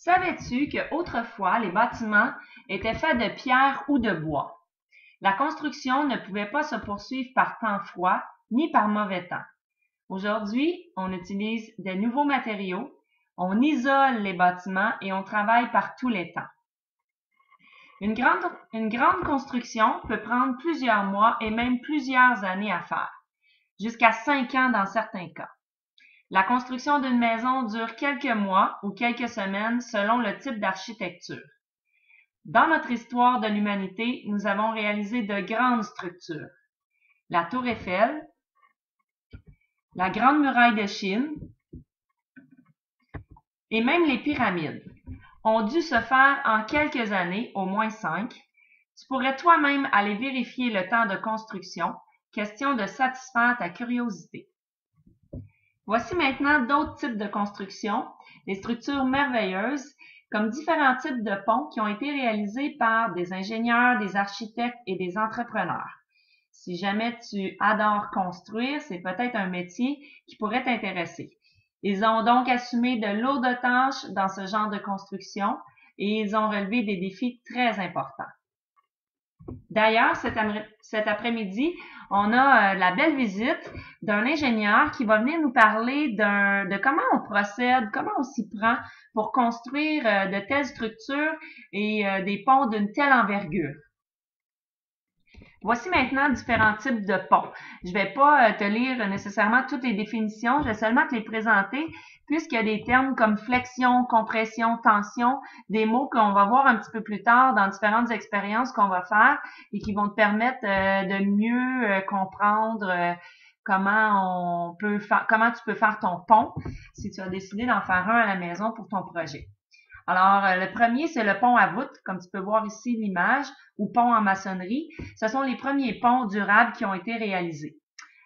Savais-tu qu'autrefois, les bâtiments étaient faits de pierre ou de bois? La construction ne pouvait pas se poursuivre par temps froid ni par mauvais temps. Aujourd'hui, on utilise de nouveaux matériaux, on isole les bâtiments et on travaille par tous les temps. Une grande construction peut prendre plusieurs mois et même plusieurs années à faire, jusqu'à 5 ans dans certains cas. La construction d'une maison dure quelques mois ou quelques semaines selon le type d'architecture. Dans notre histoire de l'humanité, nous avons réalisé de grandes structures. La Tour Eiffel, la Grande Muraille de Chine et même les pyramides ont dû se faire en quelques années, au moins 5. Tu pourrais toi-même aller vérifier le temps de construction, question de satisfaire ta curiosité. Voici maintenant d'autres types de constructions, des structures merveilleuses, comme différents types de ponts qui ont été réalisés par des ingénieurs, des architectes et des entrepreneurs. Si jamais tu adores construire, c'est peut-être un métier qui pourrait t'intéresser. Ils ont donc assumé de lourdes tâches dans ce genre de construction et ils ont relevé des défis très importants. D'ailleurs, cet après-midi, on a la belle visite d'un ingénieur qui va venir nous parler de comment on procède, comment on s'y prend pour construire de telles structures et des ponts d'une telle envergure. Voici maintenant différents types de ponts. Je vais pas te lire nécessairement toutes les définitions, je vais seulement te les présenter puisqu'il y a des termes comme flexion, compression, tension, des mots qu'on va voir un petit peu plus tard dans différentes expériences qu'on va faire et qui vont te permettre de mieux comprendre comment tu peux faire ton pont si tu as décidé d'en faire un à la maison pour ton projet. Alors, le premier, c'est le pont à voûte, comme tu peux voir ici l'image, ou pont en maçonnerie. Ce sont les premiers ponts durables qui ont été réalisés.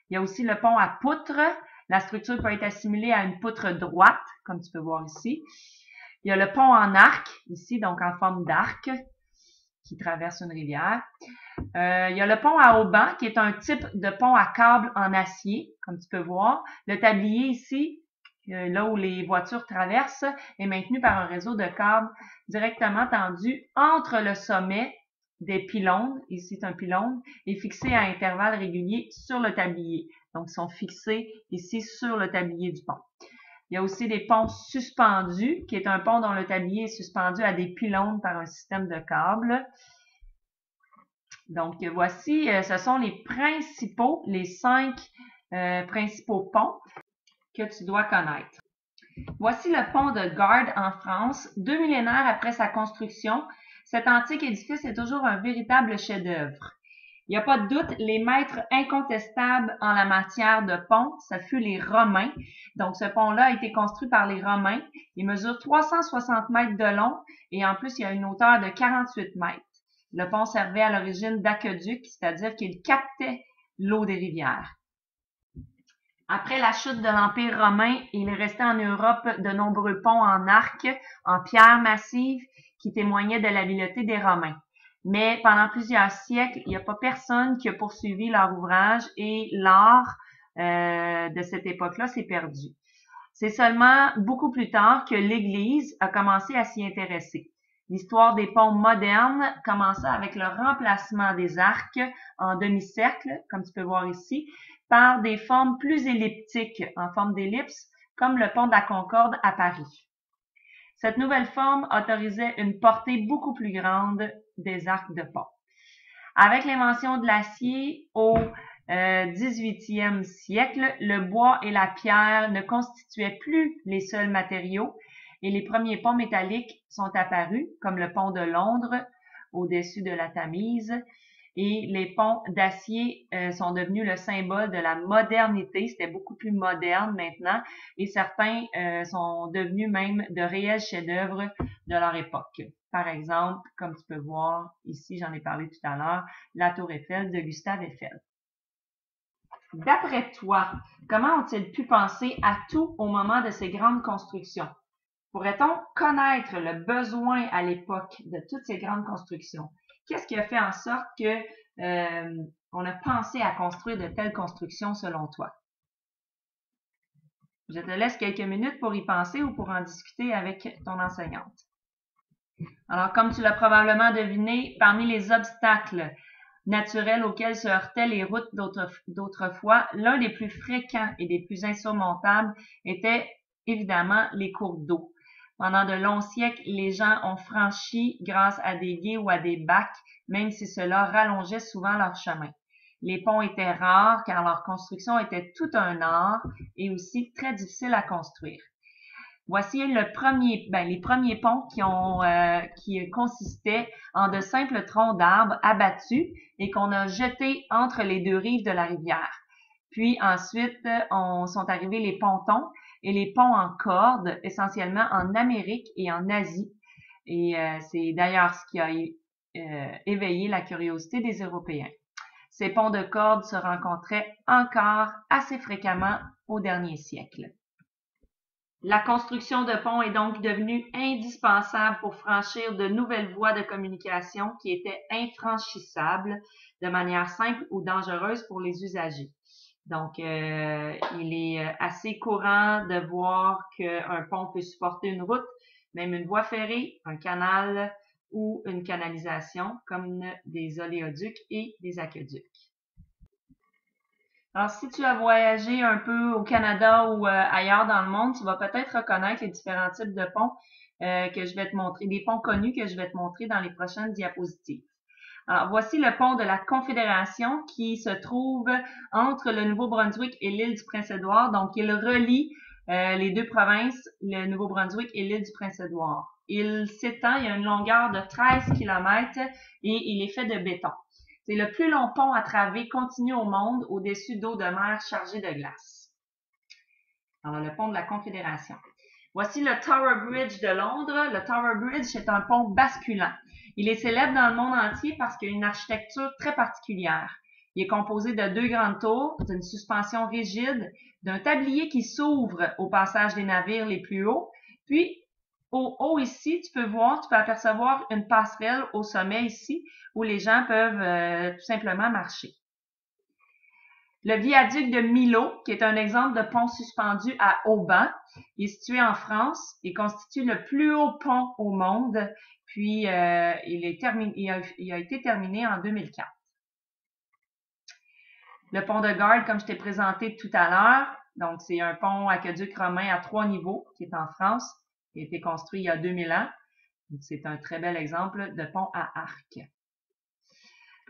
Il y a aussi le pont à poutre. La structure peut être assimilée à une poutre droite, comme tu peux voir ici. Il y a le pont en arc, ici, donc en forme d'arc, qui traverse une rivière. Il y a le pont à haubans, qui est un type de pont à câble en acier, comme tu peux voir. Le tablier ici, là où les voitures traversent, est maintenu par un réseau de câbles directement tendu entre le sommet des pylônes, ici c'est un pylône, et fixé à intervalles réguliers sur le tablier. Donc, ils sont fixés ici sur le tablier du pont. Il y a aussi des ponts suspendus, qui est un pont dont le tablier est suspendu à des pylônes par un système de câbles. Donc, voici, ce sont les 5 principaux ponts que tu dois connaître. Voici le pont de Garde en France. 2 millénaires après sa construction, cet antique édifice est toujours un véritable chef-d'œuvre. Il n'y a pas de doute, les maîtres incontestables en la matière de pont, ça fut les Romains. Donc, ce pont-là a été construit par les Romains. Il mesure 360 mètres de long et en plus, il a une hauteur de 48 mètres. Le pont servait à l'origine d'aqueduc, c'est-à-dire qu'il captait l'eau des rivières. Après la chute de l'Empire romain, il est resté en Europe de nombreux ponts en arc, en pierre massive, qui témoignaient de l'habileté des Romains. Mais pendant plusieurs siècles, il n'y a pas personne qui a poursuivi leur ouvrage et l'art de cette époque-là s'est perdu. C'est seulement beaucoup plus tard que l'Église a commencé à s'y intéresser. L'histoire des ponts modernes commença avec le remplacement des arcs en demi-cercle, comme tu peux voir ici, par des formes plus elliptiques, en forme d'ellipse, comme le pont de la Concorde à Paris. Cette nouvelle forme autorisait une portée beaucoup plus grande des arcs de pont. Avec l'invention de l'acier au 18e siècle, le bois et la pierre ne constituaient plus les seuls matériaux et les premiers ponts métalliques sont apparus, comme le pont de Londres au-dessus de la Tamise, et les ponts d'acier sont devenus le symbole de la modernité. C'était beaucoup plus moderne maintenant et certains sont devenus même de réels chefs-d'œuvre de leur époque. Par exemple, comme tu peux voir ici, j'en ai parlé tout à l'heure, la Tour Eiffel de Gustave Eiffel. D'après toi, comment ont-ils pu penser à tout au moment de ces grandes constructions? Pourrait-on connaître le besoin à l'époque de toutes ces grandes constructions? Qu'est-ce qui a fait en sorte que on a pensé à construire de telles constructions selon toi? Je te laisse quelques minutes pour y penser ou pour en discuter avec ton enseignante. Alors, comme tu l'as probablement deviné, parmi les obstacles naturels auxquels se heurtaient les routes d'autrefois, l'un des plus fréquents et des plus insurmontables était évidemment les cours d'eau. Pendant de longs siècles, les gens ont franchi grâce à des gués ou à des bacs, même si cela rallongeait souvent leur chemin. Les ponts étaient rares car leur construction était tout un art et aussi très difficile à construire. Voici les premiers ponts qui consistaient en de simples troncs d'arbres abattus et qu'on a jetés entre les deux rives de la rivière. Puis ensuite, sont arrivés les pontons et les ponts en corde, essentiellement en Amérique et en Asie. Et c'est d'ailleurs ce qui a éveillé la curiosité des Européens. Ces ponts de corde se rencontraient encore assez fréquemment au dernier siècle. La construction de ponts est donc devenue indispensable pour franchir de nouvelles voies de communication qui étaient infranchissables de manière simple ou dangereuse pour les usagers. Donc, il est assez courant de voir qu'un pont peut supporter une route, même une voie ferrée, un canal ou une canalisation, comme des oléoducs et des aqueducs. Alors, si tu as voyagé un peu au Canada ou ailleurs dans le monde, tu vas peut-être reconnaître les différents types de ponts que je vais te montrer, des ponts connus que je vais te montrer dans les prochaines diapositives. Alors, voici le pont de la Confédération qui se trouve entre le Nouveau-Brunswick et l'île du Prince-Édouard. Donc, il relie les deux provinces, le Nouveau-Brunswick et l'île du Prince-Édouard. Il s'étend, il y a une longueur de 13 km et il est fait de béton. C'est le plus long pont à travée continu au monde au-dessus d'eau de mer chargée de glace. Alors, le pont de la Confédération. Voici le Tower Bridge de Londres. Le Tower Bridge est un pont basculant. Il est célèbre dans le monde entier parce qu'il a une architecture très particulière. Il est composé de deux grandes tours, d'une suspension rigide, d'un tablier qui s'ouvre au passage des navires les plus hauts. Puis, au haut ici, tu peux apercevoir une passerelle au sommet ici où les gens peuvent tout simplement marcher. Le viaduc de Millau, qui est un exemple de pont suspendu à Auban, est situé en France et constitue le plus haut pont au monde. Puis, il a été terminé en 2004. Le pont de Garde, comme je t'ai présenté tout à l'heure, donc c'est un pont aqueduc romain à 3 niveaux qui est en France, qui a été construit il y a 2000 ans. C'est un très bel exemple de pont à arc.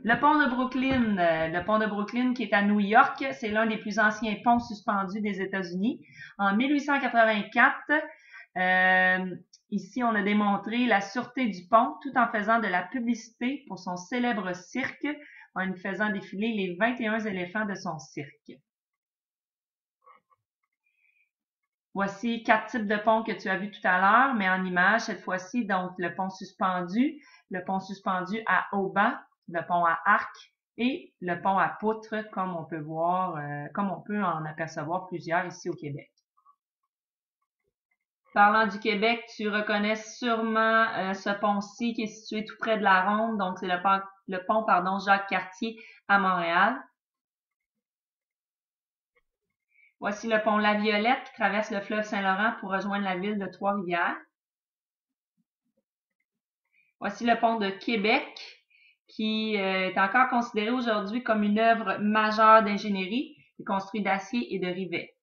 Le pont de Brooklyn qui est à New York, c'est l'un des plus anciens ponts suspendus des États-Unis. En 1884, ici on a démontré la sûreté du pont tout en faisant de la publicité pour son célèbre cirque, en y faisant défiler les 21 éléphants de son cirque. Voici 4 types de ponts que tu as vus tout à l'heure, mais en image cette fois-ci, donc le pont suspendu à Auban, le pont à arc et le pont à poutre, comme on peut en apercevoir plusieurs ici au Québec. Parlant du Québec, tu reconnais sûrement ce pont-ci qui est situé tout près de la Ronde, donc c'est le pont Jacques-Cartier à Montréal. Voici le pont La Violette qui traverse le fleuve Saint-Laurent pour rejoindre la ville de Trois-Rivières. Voici le pont de Québec qui est encore considéré aujourd'hui comme une œuvre majeure d'ingénierie, construit d'acier et de rivets.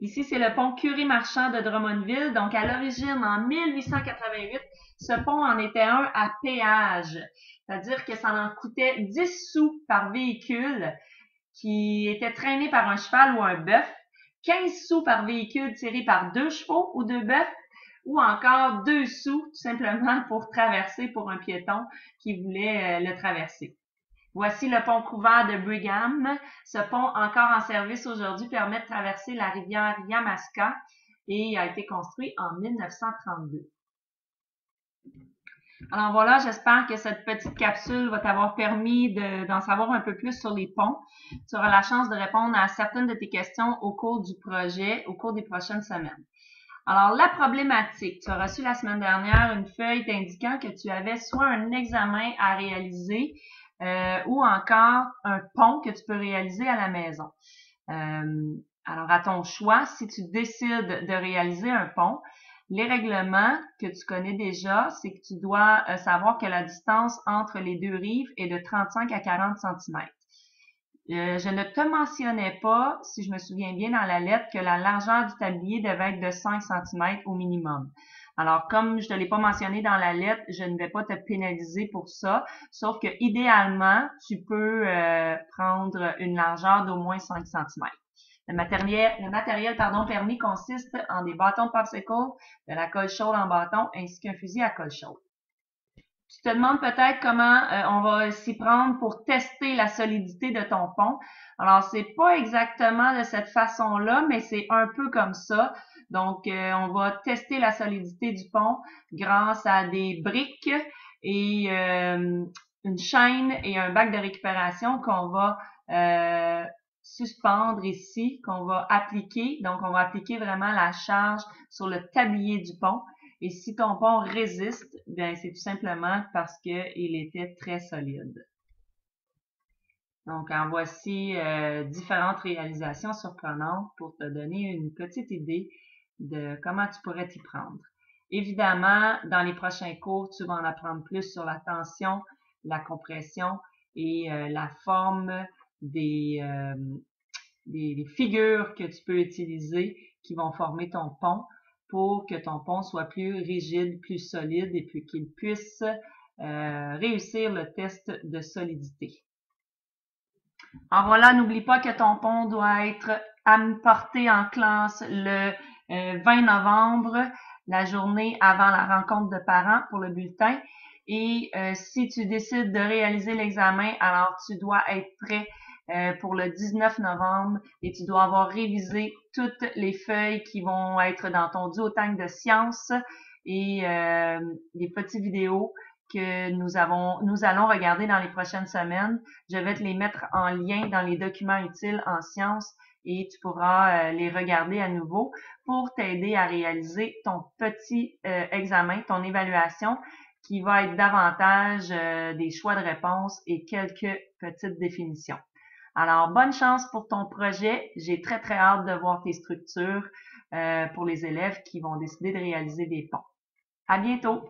Ici, c'est le pont Curie-Marchand de Drummondville. Donc, à l'origine, en 1888, ce pont en était un à péage. C'est-à-dire que ça en coûtait 10 sous par véhicule qui était traîné par un cheval ou un bœuf, 15 sous par véhicule tiré par 2 chevaux ou 2 bœufs, ou encore 2 sous tout simplement pour traverser pour un piéton qui voulait le traverser. Voici le pont couvert de Brigham. Ce pont, encore en service aujourd'hui, permet de traverser la rivière Yamaska et il a été construit en 1932. Alors voilà, j'espère que cette petite capsule va t'avoir permis d'en savoir un peu plus sur les ponts. Tu auras la chance de répondre à certaines de tes questions au cours du projet, au cours des prochaines semaines. Alors, la problématique. Tu as reçu la semaine dernière une feuille t'indiquant que tu avais soit un examen à réaliser ou encore un pont que tu peux réaliser à la maison. Alors, à ton choix, si tu décides de réaliser un pont, les règlements que tu connais déjà, c'est que tu dois savoir que la distance entre les deux rives est de 35 à 40 cm. Je ne te mentionnais pas, si je me souviens bien dans la lettre, que la largeur du tablier devait être de 5 cm au minimum. Alors, comme je ne te l'ai pas mentionné dans la lettre, je ne vais pas te pénaliser pour ça, sauf que idéalement, tu peux prendre une largeur d'au moins 5 cm. Le matériel permis consiste en des bâtons de popsicle, de la colle chaude en bâton, ainsi qu'un fusil à colle chaude. Tu te demandes peut-être comment on va s'y prendre pour tester la solidité de ton pont. Alors, c'est pas exactement de cette façon-là, mais c'est un peu comme ça. Donc, on va tester la solidité du pont grâce à des briques et une chaîne et un bac de récupération qu'on va suspendre ici, qu'on va appliquer. Donc, on va appliquer vraiment la charge sur le tablier du pont. Et si ton pont résiste, bien, c'est tout simplement parce qu'il était très solide. Donc, en voici différentes réalisations surprenantes pour te donner une petite idée de comment tu pourrais t'y prendre. Évidemment, dans les prochains cours, tu vas en apprendre plus sur la tension, la compression et la forme des figures que tu peux utiliser qui vont former ton pont pour que ton pont soit plus rigide, plus solide et puis qu'il puisse réussir le test de solidité. Alors voilà, n'oublie pas que ton pont doit être apporté en classe le 20 novembre, la journée avant la rencontre de parents pour le bulletin. Et si tu décides de réaliser l'examen, alors tu dois être prêt pour le 19 novembre et tu dois avoir révisé toutes les feuilles qui vont être dans ton duotang de sciences et des petites vidéos que nous allons regarder dans les prochaines semaines. Je vais te les mettre en lien dans les documents utiles en sciences et tu pourras les regarder à nouveau pour t'aider à réaliser ton petit examen, ton évaluation qui va être davantage des choix de réponses et quelques petites définitions. Alors, bonne chance pour ton projet. J'ai très, très hâte de voir tes structures pour les élèves qui vont décider de réaliser des ponts. À bientôt!